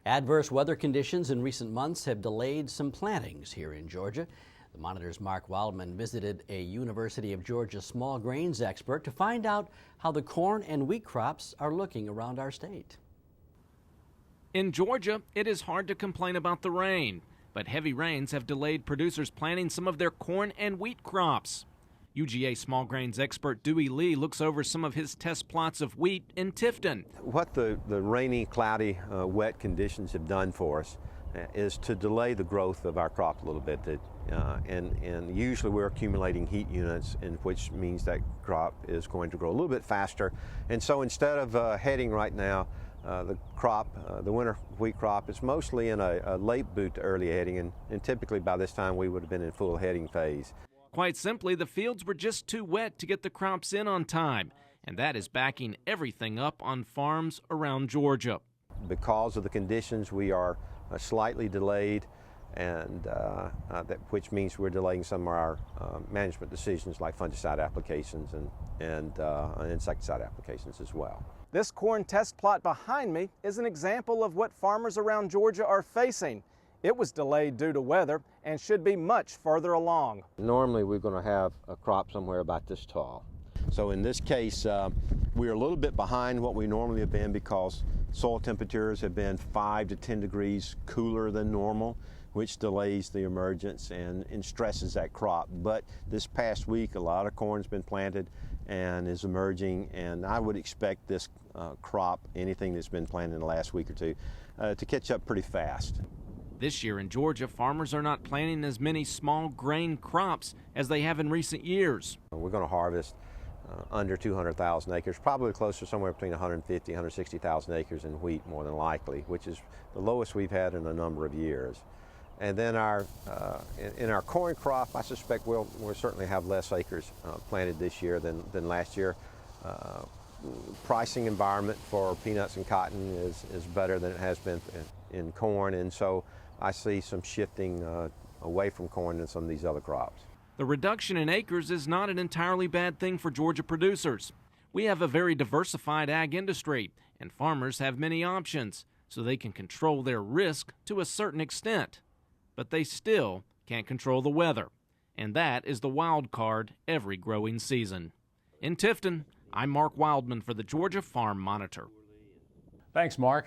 Adverse weather conditions in recent months have delayed some plantings here in Georgia. The Monitor's Mark Wildman visited a University of Georgia small grains expert to find out how the corn and wheat crops are looking around our state. In Georgia, it is hard to complain about the rain, but heavy rains have delayed producers planting some of their corn and wheat crops. UGA small grains expert Dewey Lee looks over some of his test plots of wheat in Tifton. What the rainy, cloudy, wet conditions have done for us is to delay the growth of our crop a little bit. And usually we're accumulating heat units, which means that crop is going to grow a little bit faster. And so instead of heading right now, the winter wheat crop is mostly in a late boot to early heading, and typically by this time we would have been in full heading phase. Quite simply, the fields were just too wet to get the crops in on time, and that is backing everything up on farms around Georgia. Because of the conditions, we are slightly delayed, and which means we're delaying some of our management decisions like fungicide applications and insecticide applications as well. This corn test plot behind me is an example of what farmers around Georgia are facing. It was delayed due to weather and should be much further along. Normally we're going to have a crop somewhere about this tall. So in this case, we're a little bit behind what we normally have been because soil temperatures have been 5 to 10 degrees cooler than normal, which delays the emergence and stresses that crop. But this past week, a lot of corn's been planted and is emerging, and I would expect this crop, anything that's been planted in the last week or two, to catch up pretty fast. This year in Georgia, farmers are not planting as many small grain crops as they have in recent years. We're going to harvest under 200,000 acres, probably closer somewhere between 150, 160,000 acres in wheat more than likely, which is the lowest we've had in a number of years. And then in our corn crop, I suspect we'll certainly have less acres planted this year than last year. Pricing environment for peanuts and cotton is better than it has been in corn, and so I see some shifting away from corn and some of these other crops. The reduction in acres is not an entirely bad thing for Georgia producers. We have a very diversified ag industry, and farmers have many options, so they can control their risk to a certain extent. But they still can't control the weather, and that is the wild card every growing season. In Tifton, I'm Mark Wildman for the Georgia Farm Monitor. Thanks, Mark.